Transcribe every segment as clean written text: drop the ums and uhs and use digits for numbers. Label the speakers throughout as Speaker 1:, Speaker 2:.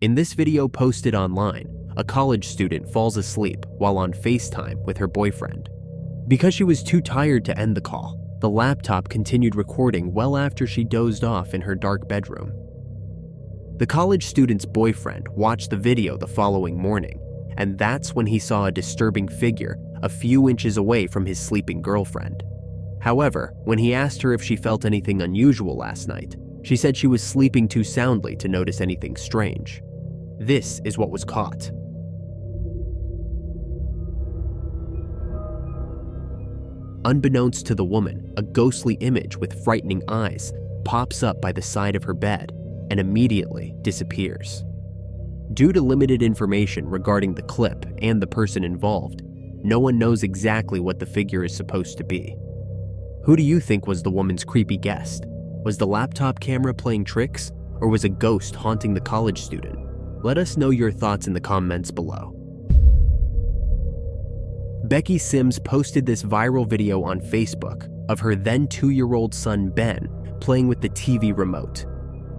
Speaker 1: In this video posted online, a college student falls asleep while on FaceTime with her boyfriend. Because she was too tired to end the call, the laptop continued recording well after she dozed off in her dark bedroom. The college student's boyfriend watched the video the following morning, and that's when he saw a disturbing figure a few inches away from his sleeping girlfriend. However, when he asked her if she felt anything unusual last night, she said she was sleeping too soundly to notice anything strange. This is what was caught. Unbeknownst to the woman, a ghostly image with frightening eyes pops up by the side of her bed and immediately disappears. Due to limited information regarding the clip and the person involved, no one knows exactly what the figure is supposed to be. Who do you think was the woman's creepy guest? Was the laptop camera playing tricks, or was a ghost haunting the college student? Let us know your thoughts in the comments below. Becky Sims posted this viral video on Facebook of her then 2-year-old son Ben playing with the TV remote.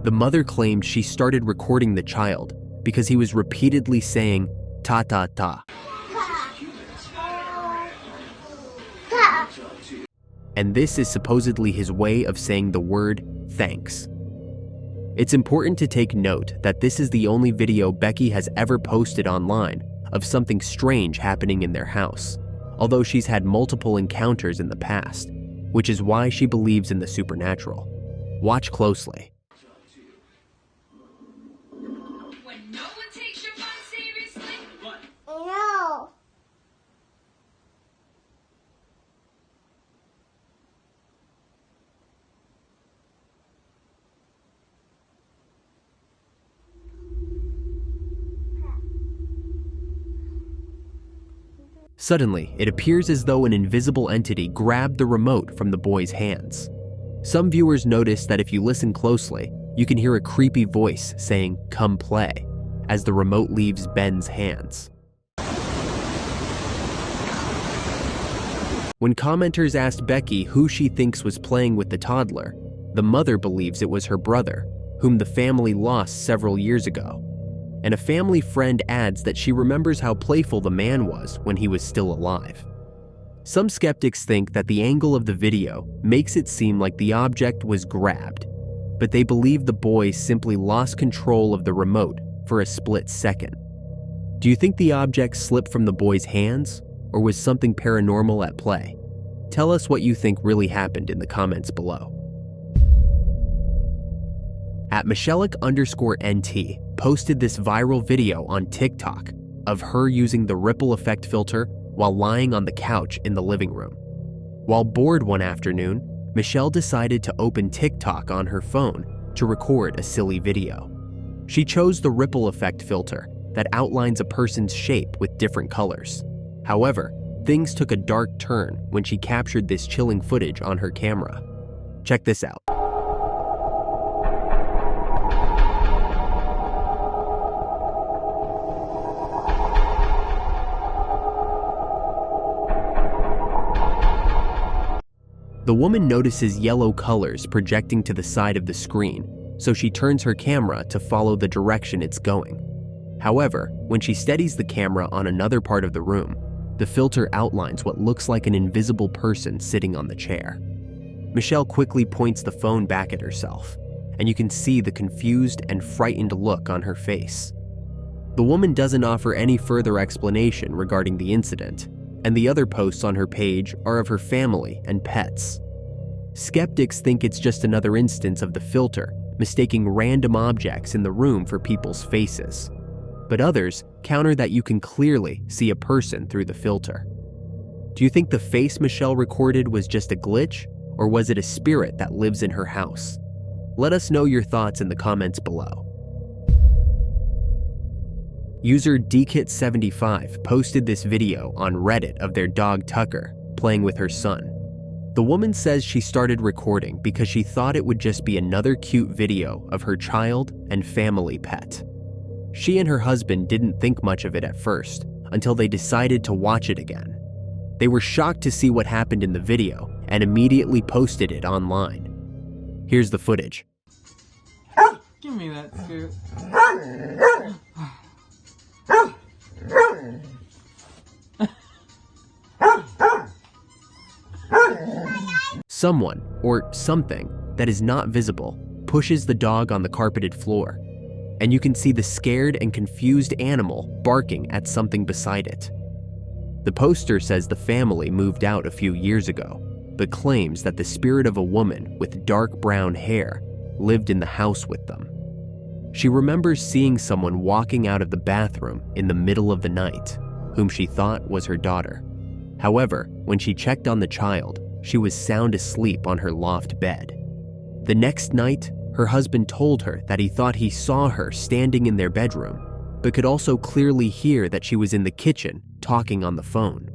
Speaker 1: The mother claimed she started recording the child because he was repeatedly saying ta ta ta. And this is supposedly his way of saying the word thanks. It's important to take note that this is the only video Becky has ever posted online of something strange happening in their house, although she's had multiple encounters in the past, which is why she believes in the supernatural. Watch closely.
Speaker 2: When no one takes your fun seriously?
Speaker 3: No.
Speaker 1: Suddenly, it appears as though an invisible entity grabbed the remote from the boy's hands. Some viewers notice that if you listen closely, you can hear a creepy voice saying, "Come play," as the remote leaves Ben's hands. When commenters asked Becky who she thinks was playing with the toddler, the mother believes it was her brother, whom the family lost several years ago. And a family friend adds that she remembers how playful the man was when he was still alive. Some skeptics think that the angle of the video makes it seem like the object was grabbed, but they believe the boy simply lost control of the remote for a split second. Do you think the object slipped from the boy's hands, or was something paranormal at play? Tell us what you think really happened in the comments below. At Michelic_NT posted this viral video on TikTok of her using the ripple effect filter while lying on the couch in the living room. While bored one afternoon, Michelle decided to open TikTok on her phone to record a silly video. She chose the ripple effect filter that outlines a person's shape with different colors. However, things took a dark turn when she captured this chilling footage on her camera. Check this out. The woman notices yellow colors projecting to the side of the screen, so she turns her camera to follow the direction it's going. However, when she steadies the camera on another part of the room, the filter outlines what looks like an invisible person sitting on the chair. Michelle quickly points the phone back at herself, and you can see the confused and frightened look on her face. The woman doesn't offer any further explanation regarding the incident, and the other posts on her page are of her family and pets. Skeptics think it's just another instance of the filter mistaking random objects in the room for people's faces, but others counter that you can clearly see a person through the filter. Do you think the face Michelle recorded was just a glitch, or was it a spirit that lives in her house? Let us know your thoughts in the comments below. User DKit75 posted this video on Reddit of their dog Tucker playing with her son. The woman says she started recording because she thought it would just be another cute video of her child and family pet. She and her husband didn't think much of it at first until they decided to watch it again. They were shocked to see what happened in the video and immediately posted it online. Here's the footage.
Speaker 4: Give me that scoop.
Speaker 1: Someone, or something, that is not visible pushes the dog on the carpeted floor, and you can see the scared and confused animal barking at something beside it. The poster says the family moved out a few years ago, but claims that the spirit of a woman with dark brown hair lived in the house with them. She remembers seeing someone walking out of the bathroom in the middle of the night, whom she thought was her daughter. However, when she checked on the child, she was sound asleep on her loft bed. The next night, her husband told her that he thought he saw her standing in their bedroom, but could also clearly hear that she was in the kitchen talking on the phone.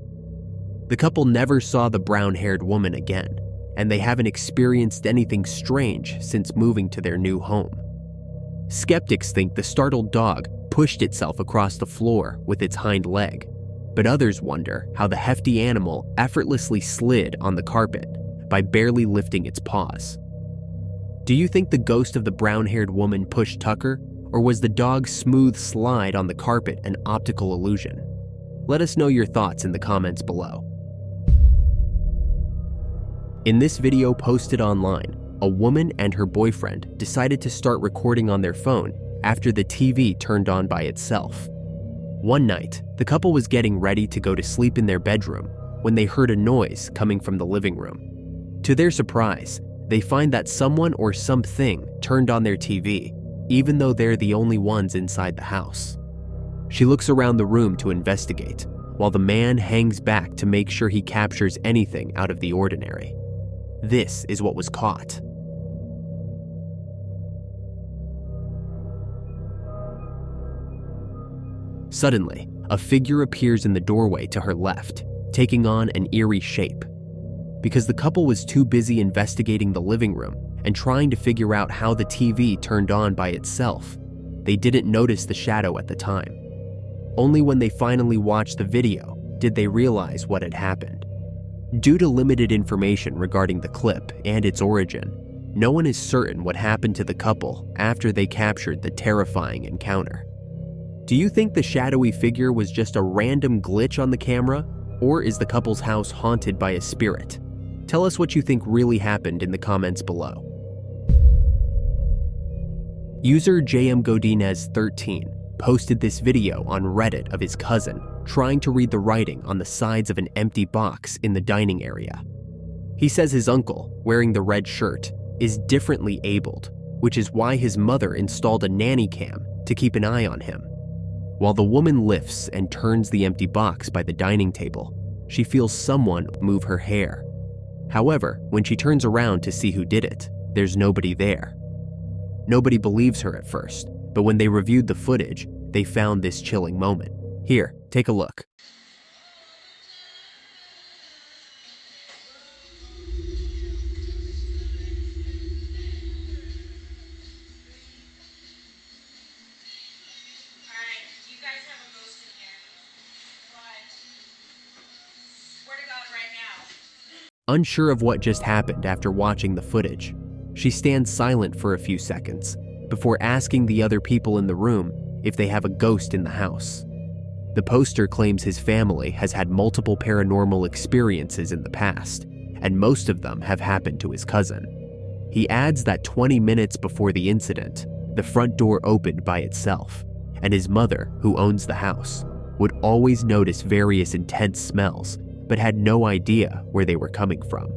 Speaker 1: The couple never saw the brown-haired woman again, and they haven't experienced anything strange since moving to their new home. Skeptics think the startled dog pushed itself across the floor with its hind leg, but others wonder how the hefty animal effortlessly slid on the carpet by barely lifting its paws. Do you think the ghost of the brown-haired woman pushed Tucker, or was the dog's smooth slide on the carpet an optical illusion? Let us know your thoughts in the comments below. In this video posted online, a woman and her boyfriend decided to start recording on their phone after the TV turned on by itself. One night, the couple was getting ready to go to sleep in their bedroom when they heard a noise coming from the living room. To their surprise, they find that someone or something turned on their TV, even though they're the only ones inside the house. She looks around the room to investigate, while the man hangs back to make sure he captures anything out of the ordinary. This is what was caught. Suddenly, a figure appears in the doorway to her left, taking on an eerie shape. Because the couple was too busy investigating the living room and trying to figure out how the TV turned on by itself, they didn't notice the shadow at the time. Only when they finally watched the video did they realize what had happened. Due to limited information regarding the clip and its origin, no one is certain what happened to the couple after they captured the terrifying encounter. Do you think the shadowy figure was just a random glitch on the camera, or is the couple's house haunted by a spirit? Tell us what you think really happened in the comments below. User JMGodinez13 posted this video on Reddit of his cousin trying to read the writing on the sides of an empty box in the dining area. He says his uncle, wearing the red shirt, is differently abled, which is why his mother installed a nanny cam to keep an eye on him. While the woman lifts and turns the empty box by the dining table, she feels someone move her hair. However, when she turns around to see who did it, there's nobody there. Nobody believes her at first, but when they reviewed the footage, they found this chilling moment. Here, take a look.
Speaker 2: Alright, you guys have a ghost in here. What? Swear to God right now.
Speaker 1: Unsure of what just happened after watching the footage, she stands silent for a few seconds before asking the other people in the room if they have a ghost in the house. The poster claims his family has had multiple paranormal experiences in the past, and most of them have happened to his cousin. He adds that 20 minutes before the incident, the front door opened by itself, and his mother, who owns the house, would always notice various intense smells, but had no idea where they were coming from.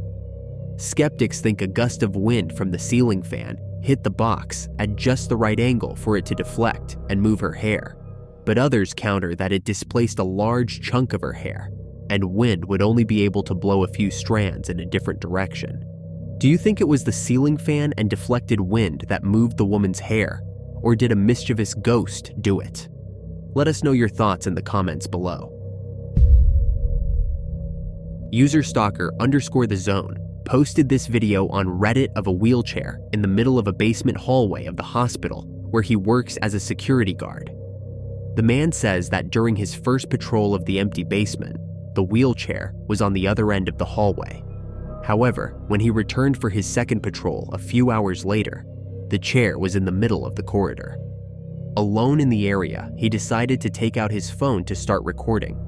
Speaker 1: Skeptics think a gust of wind from the ceiling fan hit the box at just the right angle for it to deflect and move her hair, but others counter that it displaced a large chunk of her hair, and wind would only be able to blow a few strands in a different direction. Do you think it was the ceiling fan and deflected wind that moved the woman's hair, or did a mischievous ghost do it? Let us know your thoughts in the comments below. User Stalker_the_zone posted this video on Reddit of a wheelchair in the middle of a basement hallway of the hospital where he works as a security guard. The man says that during his first patrol of the empty basement, the wheelchair was on the other end of the hallway. However, when he returned for his second patrol a few hours later, the chair was in the middle of the corridor. Alone in the area, he decided to take out his phone to start recording,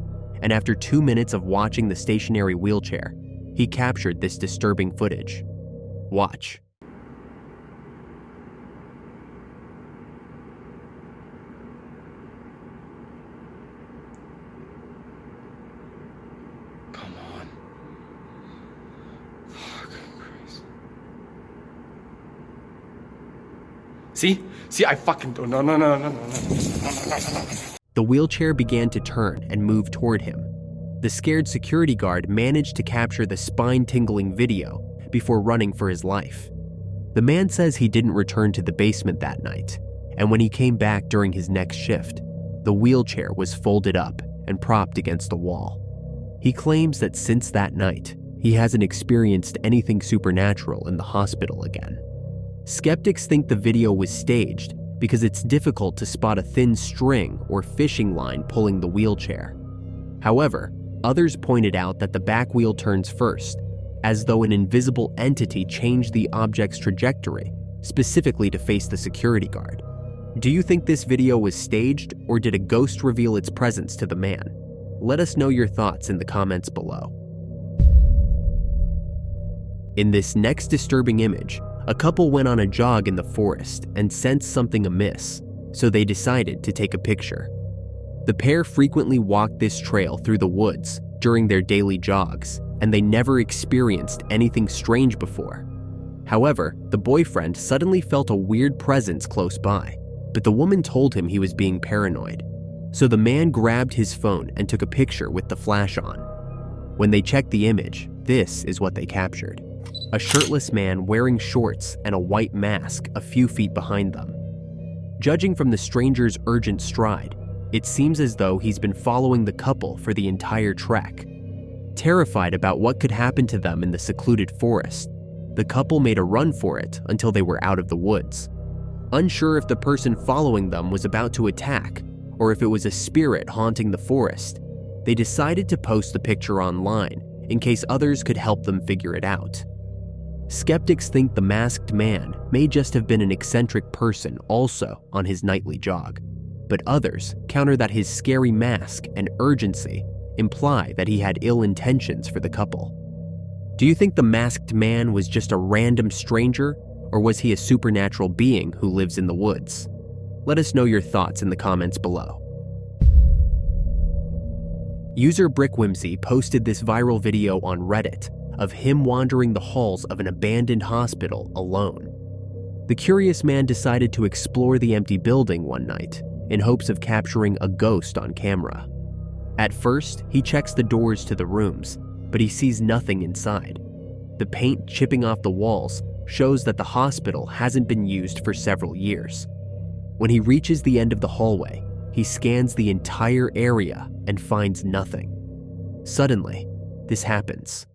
Speaker 1: and after 2 minutes of watching the stationary wheelchair, he captured this disturbing footage. Watch.
Speaker 4: Come on. Fucking Christ. See, I fucking don't. No.
Speaker 1: The wheelchair began to turn and move toward him. The scared security guard managed to capture the spine-tingling video before running for his life. The man says he didn't return to the basement that night, and when he came back during his next shift, the wheelchair was folded up and propped against the wall. He claims that since that night, he hasn't experienced anything supernatural in the hospital again. Skeptics think the video was staged because it's difficult to spot a thin string or fishing line pulling the wheelchair. However, others pointed out that the back wheel turns first, as though an invisible entity changed the object's trajectory, specifically to face the security guard. Do you think this video was staged, or did a ghost reveal its presence to the man? Let us know your thoughts in the comments below. In this next disturbing image, a couple went on a jog in the forest and sensed something amiss, so they decided to take a picture. The pair frequently walked this trail through the woods during their daily jogs, and they never experienced anything strange before. However, the boyfriend suddenly felt a weird presence close by, but the woman told him he was being paranoid. So the man grabbed his phone and took a picture with the flash on. When they checked the image, this is what they captured: a shirtless man wearing shorts and a white mask a few feet behind them. Judging from the stranger's urgent stride, it seems as though he's been following the couple for the entire trek. Terrified about what could happen to them in the secluded forest, the couple made a run for it until they were out of the woods. Unsure if the person following them was about to attack or if it was a spirit haunting the forest, they decided to post the picture online in case others could help them figure it out. Skeptics think the masked man may just have been an eccentric person also on his nightly jog, but others counter that his scary mask and urgency imply that he had ill intentions for the couple. Do you think the masked man was just a random stranger, or was he a supernatural being who lives in the woods? Let us know your thoughts in the comments below. User Brickwhimsy posted this viral video on Reddit of him wandering the halls of an abandoned hospital alone. The curious man decided to explore the empty building one night in hopes of capturing a ghost on camera. At first, he checks the doors to the rooms, but he sees nothing inside. The paint chipping off the walls shows that the hospital hasn't been used for several years. When he reaches the end of the hallway, he scans the entire area and finds nothing. Suddenly, this happens.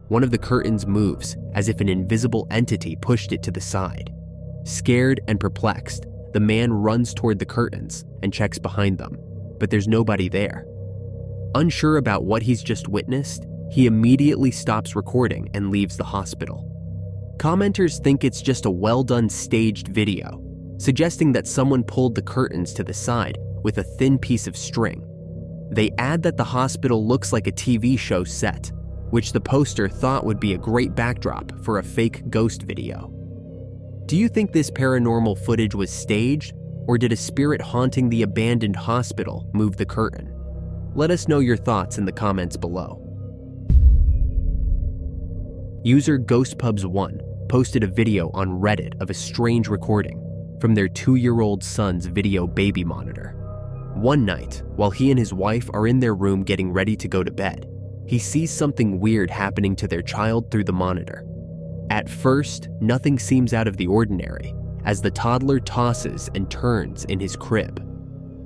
Speaker 1: One of the curtains moves as if an invisible entity pushed it to the side. Scared and perplexed, the man runs toward the curtains and checks behind them, but there's nobody there. Unsure about what he's just witnessed, he immediately stops recording and leaves the hospital. Commenters think it's just a well-done staged video, suggesting that someone pulled the curtains to the side with a thin piece of string. They add that the hospital looks like a TV show set, which the poster thought would be a great backdrop for a fake ghost video. Do you think this paranormal footage was staged, or did a spirit haunting the abandoned hospital move the curtain? Let us know your thoughts in the comments below. User GhostPubs1 posted a video on Reddit of a strange recording from their 2-year-old son's video baby monitor. One night, while he and his wife are in their room getting ready to go to bed, he sees something weird happening to their child through the monitor. At first, nothing seems out of the ordinary, as the toddler tosses and turns in his crib,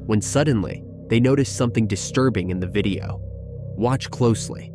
Speaker 1: when suddenly they notice something disturbing in the video. Watch closely.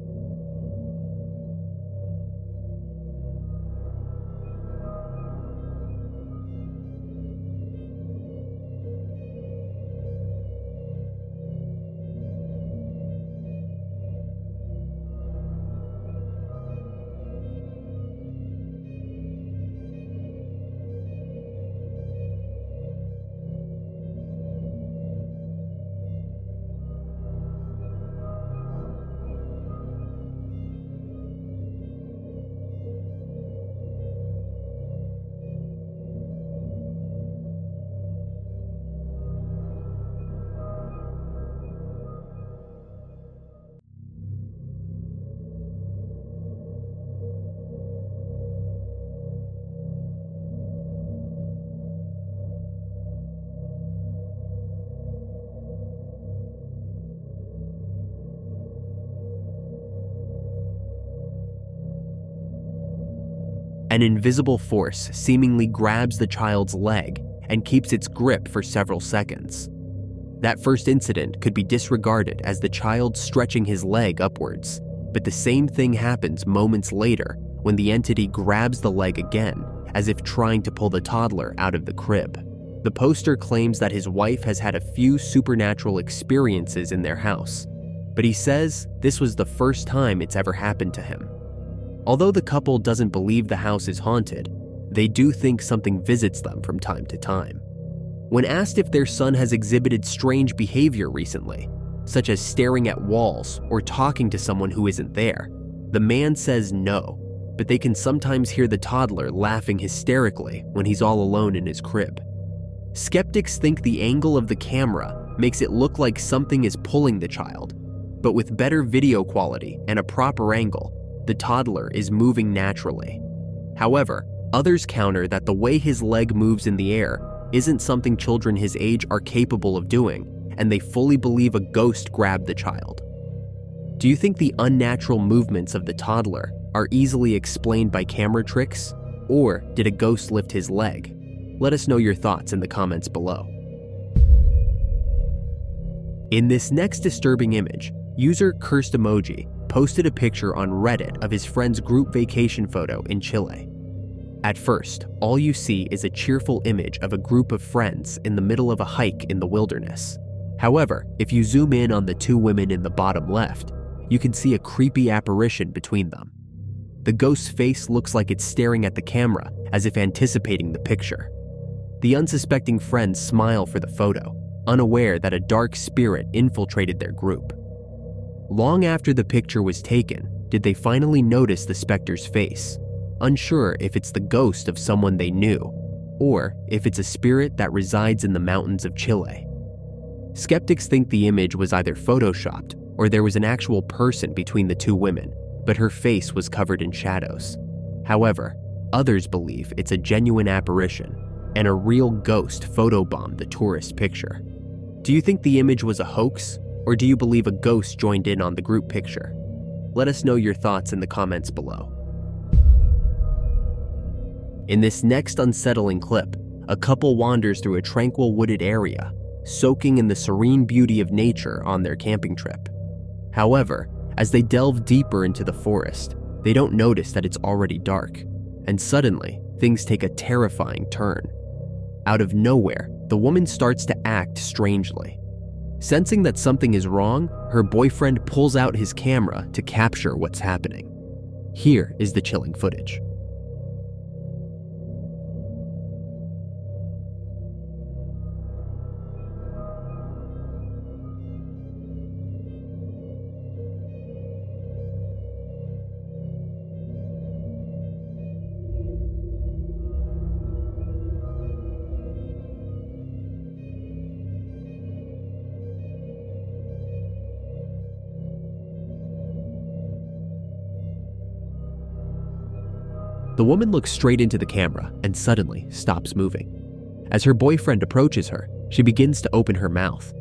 Speaker 1: An invisible force seemingly grabs the child's leg and keeps its grip for several seconds. That first incident could be disregarded as the child stretching his leg upwards, but the same thing happens moments later when the entity grabs the leg again, as if trying to pull the toddler out of the crib. The poster claims that his wife has had a few supernatural experiences in their house, but he says this was the first time it's ever happened to him. Although the couple doesn't believe the house is haunted, they do think something visits them from time to time. When asked if their son has exhibited strange behavior recently, such as staring at walls or talking to someone who isn't there, the man says no, but they can sometimes hear the toddler laughing hysterically when he's all alone in his crib. Skeptics think the angle of the camera makes it look like something is pulling the child, but with better video quality and a proper angle, the toddler is moving naturally. However, others counter that the way his leg moves in the air isn't something children his age are capable of doing, and they fully believe a ghost grabbed the child. Do you think the unnatural movements of the toddler are easily explained by camera tricks, or did a ghost lift his leg? Let us know your thoughts in the comments below. In this next disturbing image, user Cursed Emoji posted a picture on Reddit of his friend's group vacation photo in Chile. At first, all you see is a cheerful image of a group of friends in the middle of a hike in the wilderness. However, if you zoom in on the two women in the bottom left, you can see a creepy apparition between them. The ghost's face looks like it's staring at the camera as if anticipating the picture. The unsuspecting friends smile for the photo, unaware that a dark spirit infiltrated their group. Long after the picture was taken, did they finally notice the specter's face, unsure if it's the ghost of someone they knew, or if it's a spirit that resides in the mountains of Chile. Skeptics think the image was either photoshopped or there was an actual person between the two women, but her face was covered in shadows. However, others believe it's a genuine apparition and a real ghost photobombed the tourist picture. Do you think the image was a hoax, or do you believe a ghost joined in on the group picture? Let us know your thoughts in the comments below. In this next unsettling clip, a couple wanders through a tranquil wooded area, soaking in the serene beauty of nature on their camping trip. However, as they delve deeper into the forest, they don't notice that it's already dark, and suddenly, things take a terrifying turn. Out of nowhere, the woman starts to act strangely. Sensing that something is wrong, her boyfriend pulls out his camera to capture what's happening. Here is the chilling footage. The woman looks straight into the camera and suddenly stops moving. As her boyfriend approaches her, she begins to open her mouth.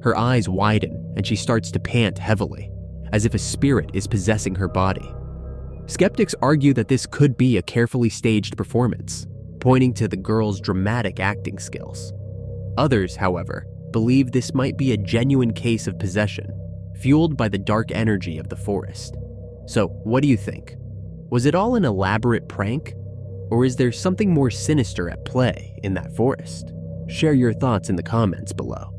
Speaker 1: Her eyes widen and she starts to pant heavily, as if a spirit is possessing her body. Skeptics argue that this could be a carefully staged performance. pointing to the girl's dramatic acting skills. Others, however, believe this might be a genuine case of possession, fueled by the dark energy of the forest. So, what do you think? Was it all an elaborate prank? Or is there something more sinister at play in that forest? Share your thoughts in the comments below.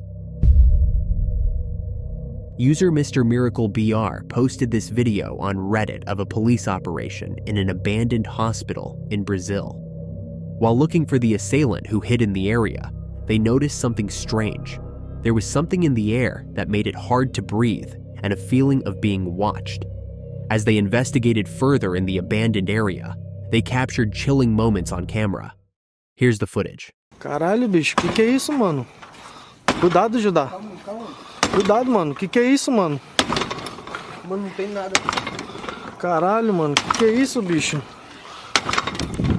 Speaker 1: User Mr. Miracle BR posted this video on Reddit of a police operation in an abandoned hospital in Brazil. While looking for the assailant who hid in the area, they noticed something strange. There was something in the air that made it hard to breathe and a feeling of being watched. As they investigated further in the abandoned area, they captured chilling moments on camera. Here's the footage.
Speaker 5: Caralho, bicho, que é isso, mano? Cuidado, Judá. Cuidado, mano. Que é isso, mano?
Speaker 6: Mano, não tem nada.
Speaker 5: Caralho, mano. Que é isso, bicho?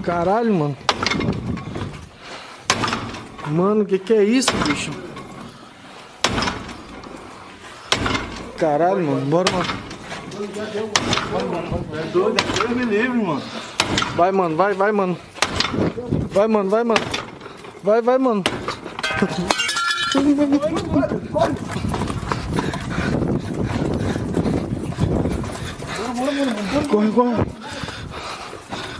Speaker 5: Caralho, mano. Mano, que é isso, bicho? Caralho, mano. Bora, mano.
Speaker 6: É doido, Deus me livre, mano.
Speaker 5: Vai, mano. Vai, mano. Vai, mano. Vai, mano. Corre.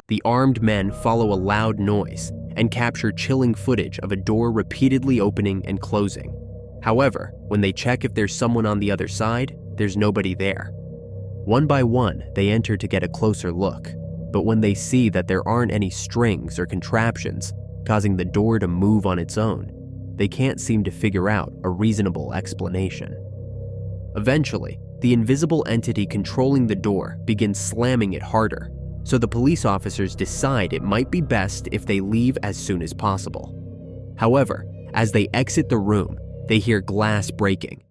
Speaker 1: The armed men follow a loud noise and capture chilling footage of a door repeatedly opening and closing. However, when they check if there's someone on the other side, there's nobody there. One by one, they enter to get a closer look, but when they see that there aren't any strings or contraptions causing the door to move on its own, they can't seem to figure out a reasonable explanation. Eventually, the invisible entity controlling the door begins slamming it harder, so the police officers decide it might be best if they leave as soon as possible. However, as they exit the room, they hear glass breaking,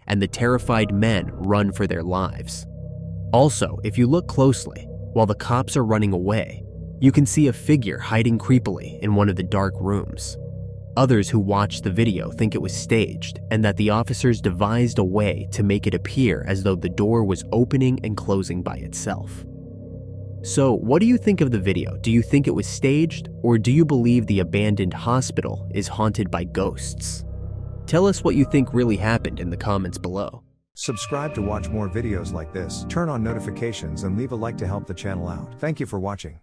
Speaker 1: and the terrified men run for their lives. Also, if you look closely, while the cops are running away, you can see a figure hiding creepily in one of the dark rooms. Others who watched the video think it was staged and that the officers devised a way to make it appear as though the door was opening and closing by itself. So, what do you think of the video? Do you think it was staged, or do you believe the abandoned hospital is haunted by ghosts? Tell us what you think really happened in the comments below.
Speaker 7: Subscribe to watch more videos like this, turn on notifications and leave a like to help the channel out. Thank you for watching.